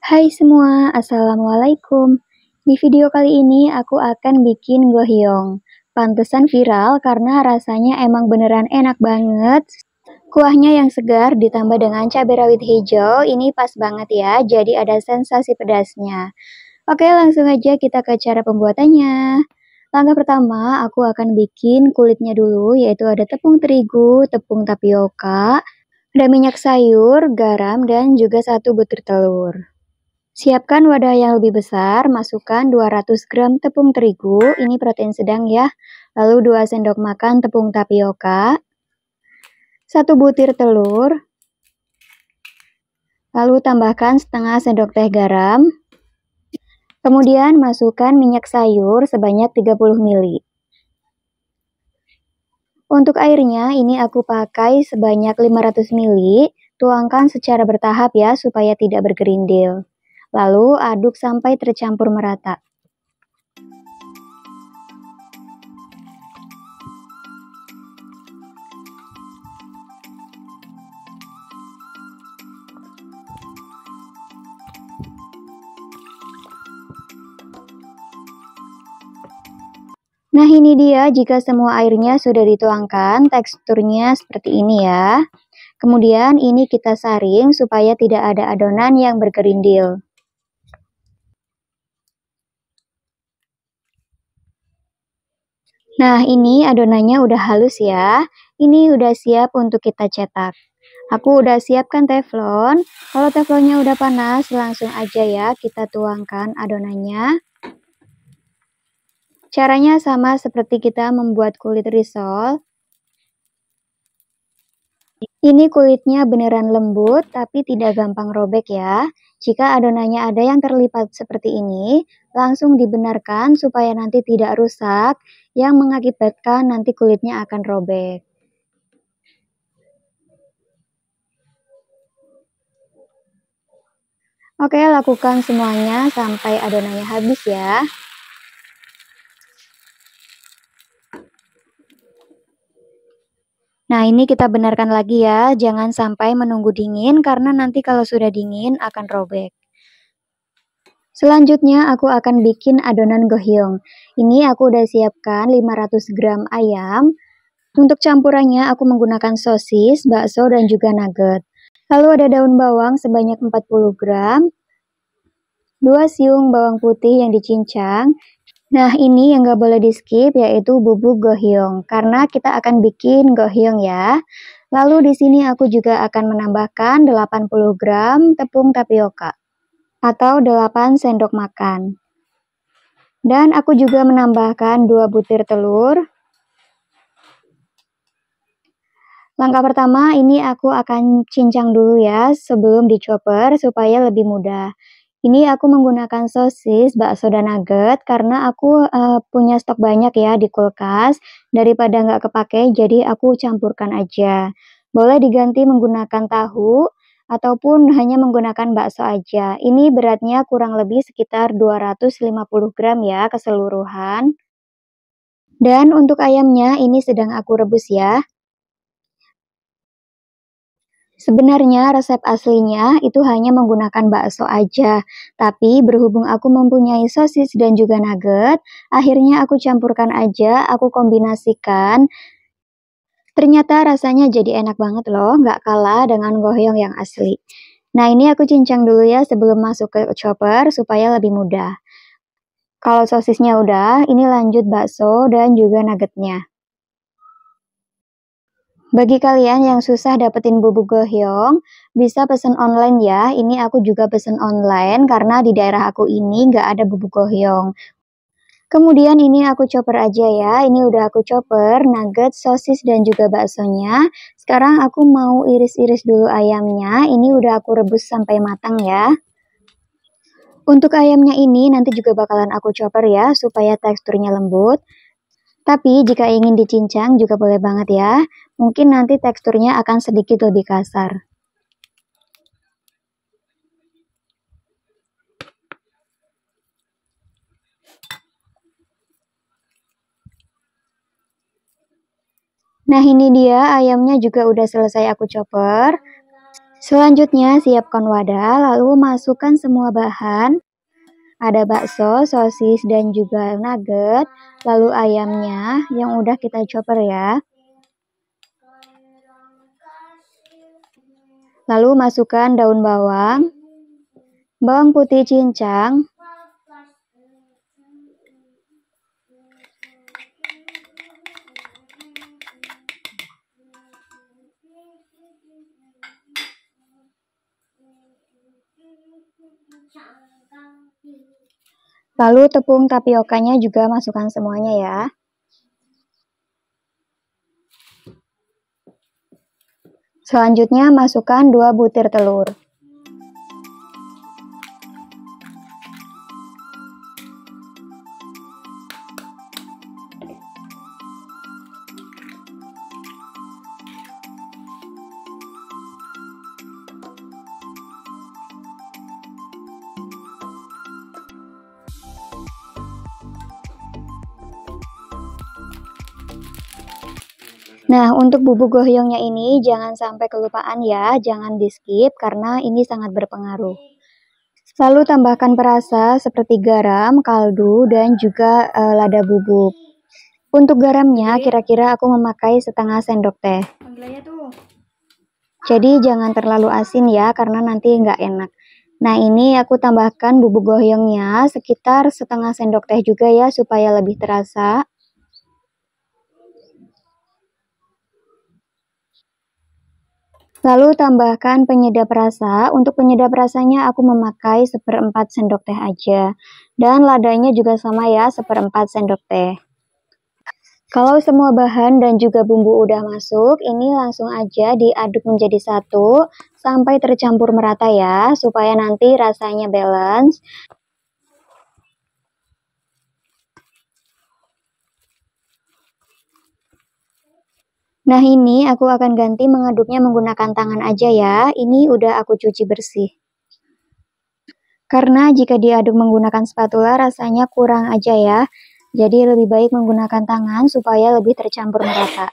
Hai semua, Assalamualaikum. Di video kali ini aku akan bikin gohyong. Pantesan viral karena rasanya emang beneran enak banget. Kuahnya yang segar ditambah dengan cabai rawit hijau, ini pas banget ya, jadi ada sensasi pedasnya. Oke, langsung aja kita ke cara pembuatannya. Langkah pertama, aku akan bikin kulitnya dulu, yaitu ada tepung terigu, tepung tapioka, ada minyak sayur, garam, dan juga 1 butir telur. Siapkan wadah yang lebih besar, masukkan 200 gram tepung terigu, ini protein sedang ya, lalu 2 sendok makan tepung tapioka, 1 butir telur, lalu tambahkan setengah sendok teh garam, kemudian masukkan minyak sayur sebanyak 30 ml. Untuk airnya, ini aku pakai sebanyak 500 ml, tuangkan secara bertahap ya, supaya tidak bergerindil. Lalu aduk sampai tercampur merata. Nah ini dia, jika semua airnya sudah dituangkan, teksturnya seperti ini ya. Kemudian ini kita saring supaya tidak ada adonan yang bergerindil. Nah ini adonannya udah halus ya. Ini udah siap untuk kita cetak. Aku udah siapkan teflon. Kalau teflonnya udah panas, langsung aja ya kita tuangkan adonannya. Caranya sama seperti kita membuat kulit risol. Ini kulitnya beneran lembut, tapi tidak gampang robek ya. Jika adonannya ada yang terlipat seperti ini, langsung dibenarkan supaya nanti tidak rusak, yang mengakibatkan nanti kulitnya akan robek. Oke, lakukan semuanya sampai adonannya habis ya. Nah, ini kita benarkan lagi ya, jangan sampai menunggu dingin karena nanti kalau sudah dingin akan robek. Selanjutnya aku akan bikin adonan gohyong. Ini aku udah siapkan 500 gram ayam. Untuk campurannya aku menggunakan sosis, bakso, dan juga nugget. Lalu ada daun bawang sebanyak 40 gram, 2 siung bawang putih yang dicincang. Nah ini yang gak boleh di skip yaitu bubuk gohyong, karena kita akan bikin gohyong ya. Lalu di sini aku juga akan menambahkan 80 gram tepung tapioka atau 8 sendok makan. Dan aku juga menambahkan 2 butir telur. Langkah pertama ini aku akan cincang dulu ya sebelum dichopper supaya lebih mudah. Ini aku menggunakan sosis, bakso, dan nugget karena aku punya stok banyak ya di kulkas. Daripada nggak kepake, jadi aku campurkan aja. Boleh diganti menggunakan tahu ataupun hanya menggunakan bakso aja. Ini beratnya kurang lebih sekitar 250 gram ya keseluruhan. Dan untuk ayamnya ini sedang aku rebus ya. Sebenarnya resep aslinya itu hanya menggunakan bakso aja, tapi berhubung aku mempunyai sosis dan juga nugget, akhirnya aku campurkan aja, aku kombinasikan. Ternyata rasanya jadi enak banget loh, nggak kalah dengan gohyong yang asli. Nah ini aku cincang dulu ya sebelum masuk ke chopper supaya lebih mudah. Kalau sosisnya udah, ini lanjut bakso dan juga nuggetnya. Bagi kalian yang susah dapetin bubuk gohyong, bisa pesen online ya. Ini aku juga pesen online karena di daerah aku ini nggak ada bubuk gohyong. Kemudian ini aku chopper aja ya. Ini udah aku chopper, nugget, sosis, dan juga baksonya. Sekarang aku mau iris-iris dulu ayamnya. Ini udah aku rebus sampai matang ya. Untuk ayamnya ini nanti juga bakalan aku chopper ya, supaya teksturnya lembut. Tapi jika ingin dicincang juga boleh banget ya. Mungkin nanti teksturnya akan sedikit lebih kasar. Nah ini dia ayamnya juga udah selesai aku chopper. Selanjutnya siapkan wadah, lalu masukkan semua bahan. Ada bakso, sosis, dan juga nugget, lalu ayamnya yang udah kita chopper ya. Lalu masukkan daun bawang, bawang putih cincang, lalu tepung tapiokanya juga masukkan semuanya ya. Selanjutnya masukkan 2 butir telur. Nah, untuk bubuk gohyongnya ini jangan sampai kelupaan ya, jangan di skip karena ini sangat berpengaruh. Lalu tambahkan perasa seperti garam, kaldu, dan juga lada bubuk. Untuk garamnya kira-kira aku memakai setengah sendok teh. Jadi jangan terlalu asin ya karena nanti nggak enak. Nah ini aku tambahkan bubuk gohyongnya sekitar setengah sendok teh juga ya supaya lebih terasa. Lalu tambahkan penyedap rasa. Untuk penyedap rasanya aku memakai 1/4 sendok teh aja. Dan ladanya juga sama ya, 1/4 sendok teh. Kalau semua bahan dan juga bumbu udah masuk, ini langsung aja diaduk menjadi satu sampai tercampur merata ya, supaya nanti rasanya balance. Nah ini aku akan ganti mengaduknya menggunakan tangan aja ya, ini udah aku cuci bersih. Karena jika diaduk menggunakan spatula rasanya kurang aja ya, jadi lebih baik menggunakan tangan supaya lebih tercampur merata.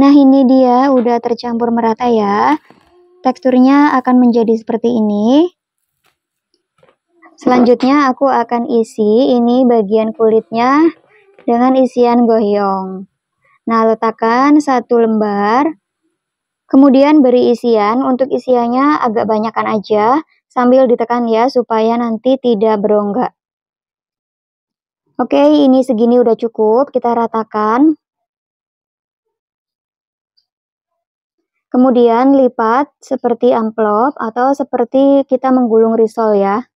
Nah ini dia udah tercampur merata ya. Teksturnya akan menjadi seperti ini. Selanjutnya aku akan isi ini bagian kulitnya dengan isian gohyong. Nah letakkan 1 lembar. Kemudian beri isian. Untuk isiannya agak banyakkan aja sambil ditekan ya supaya nanti tidak berongga. Oke ini segini udah cukup, kita ratakan. Kemudian lipat seperti amplop atau seperti kita menggulung risol ya.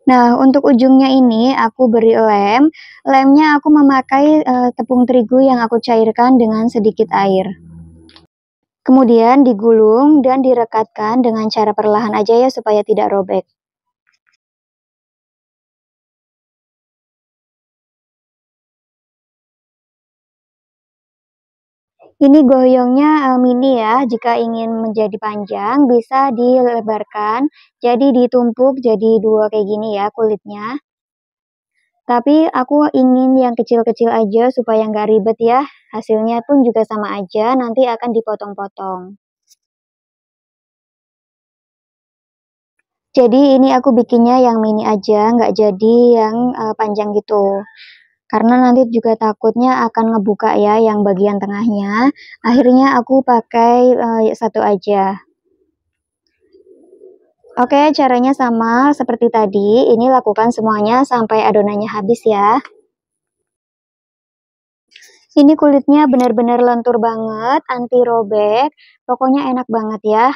Nah, untuk ujungnya ini aku beri lem. Lemnya aku memakai tepung terigu yang aku cairkan dengan sedikit air. Kemudian digulung dan direkatkan dengan cara perlahan aja ya supaya tidak robek. Ini goyongnya mini ya, jika ingin menjadi panjang bisa dilebarkan, jadi ditumpuk jadi 2 kayak gini ya kulitnya. Tapi aku ingin yang kecil-kecil aja supaya nggak ribet ya, hasilnya pun juga sama aja, nanti akan dipotong-potong. Jadi ini aku bikinnya yang mini aja, nggak jadi yang panjang gitu. Karena nanti juga takutnya akan ngebuka ya yang bagian tengahnya. Akhirnya aku pakai 1 aja. Oke, caranya sama seperti tadi. Ini lakukan semuanya sampai adonannya habis ya. Ini kulitnya benar-benar lentur banget, anti robek. Pokoknya enak banget ya.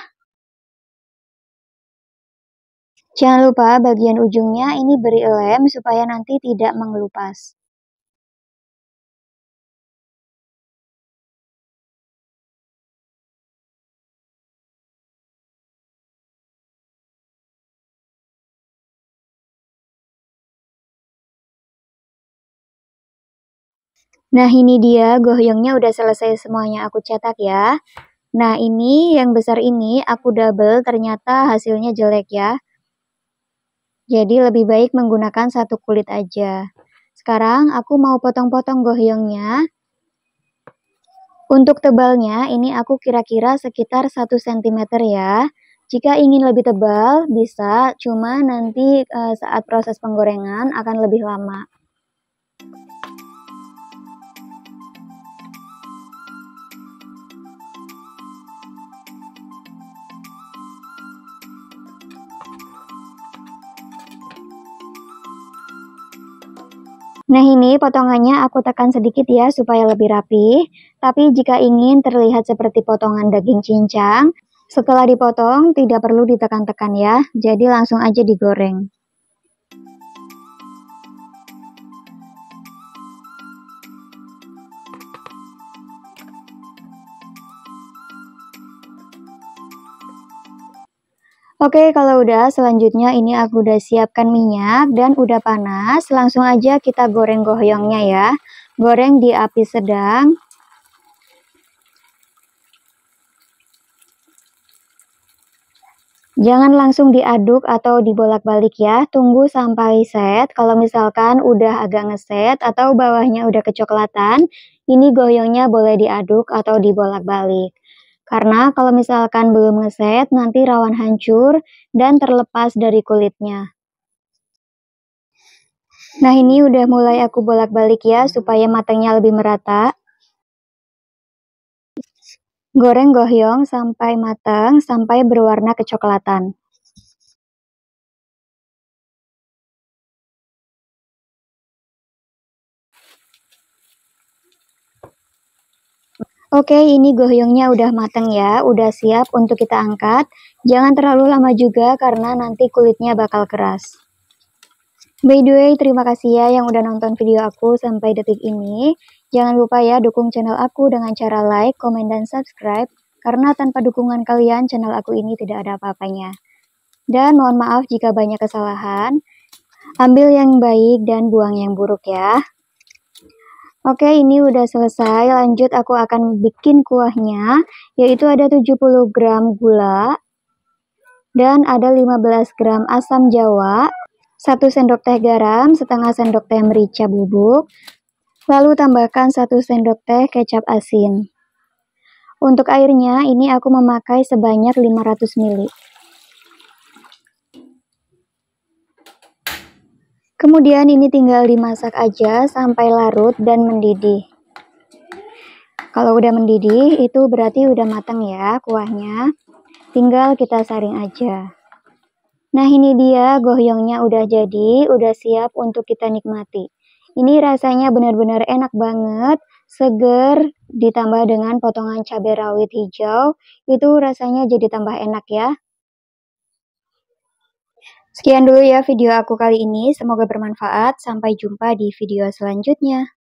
Jangan lupa bagian ujungnya ini beri lem supaya nanti tidak mengelupas. Nah, ini dia goyongnya udah selesai semuanya aku cetak ya. Nah, ini yang besar ini aku double, ternyata hasilnya jelek ya. Jadi lebih baik menggunakan satu kulit aja. Sekarang aku mau potong-potong goyongnya. Untuk tebalnya ini aku kira-kira sekitar 1 cm ya. Jika ingin lebih tebal bisa, cuma nanti saat proses penggorengan akan lebih lama. Nah, ini potongannya aku tekan sedikit ya supaya lebih rapi. Tapi jika ingin terlihat seperti potongan daging cincang, setelah dipotong tidak perlu ditekan-tekan ya. Jadi langsung aja digoreng. Oke, kalau udah selanjutnya ini aku udah siapkan minyak dan udah panas. Langsung aja kita goreng goyongnya ya. Goreng di api sedang. Jangan langsung diaduk atau dibolak-balik ya, tunggu sampai set. Kalau misalkan udah agak ngeset atau bawahnya udah kecoklatan, ini goyongnya boleh diaduk atau dibolak-balik. Karena kalau misalkan belum ngeset, nanti rawan hancur dan terlepas dari kulitnya. Nah, ini udah mulai aku bolak-balik ya, supaya matangnya lebih merata. Goreng goyong sampai matang, sampai berwarna kecoklatan. Oke, ini goyongnya udah mateng ya, udah siap untuk kita angkat. Jangan terlalu lama juga karena nanti kulitnya bakal keras. By the way, terima kasih ya yang udah nonton video aku sampai detik ini. Jangan lupa ya dukung channel aku dengan cara like, komen, dan subscribe. Karena tanpa dukungan kalian, channel aku ini tidak ada apa-apanya. Dan mohon maaf jika banyak kesalahan. Ambil yang baik dan buang yang buruk ya. Oke, ini udah selesai. Lanjut aku akan bikin kuahnya, yaitu ada 70 gram gula dan ada 15 gram asam jawa, 1 sendok teh garam, setengah sendok teh merica bubuk, lalu tambahkan 1 sendok teh kecap asin. Untuk airnya, ini aku memakai sebanyak 500 ml. Kemudian ini tinggal dimasak aja sampai larut dan mendidih. Kalau udah mendidih, itu berarti udah matang ya kuahnya. Tinggal kita saring aja. Nah, ini dia goyongnya udah jadi, udah siap untuk kita nikmati. Ini rasanya benar-benar enak banget, seger, ditambah dengan potongan cabai rawit hijau, itu rasanya jadi tambah enak ya. Sekian dulu ya video aku kali ini, semoga bermanfaat. Sampai jumpa di video selanjutnya.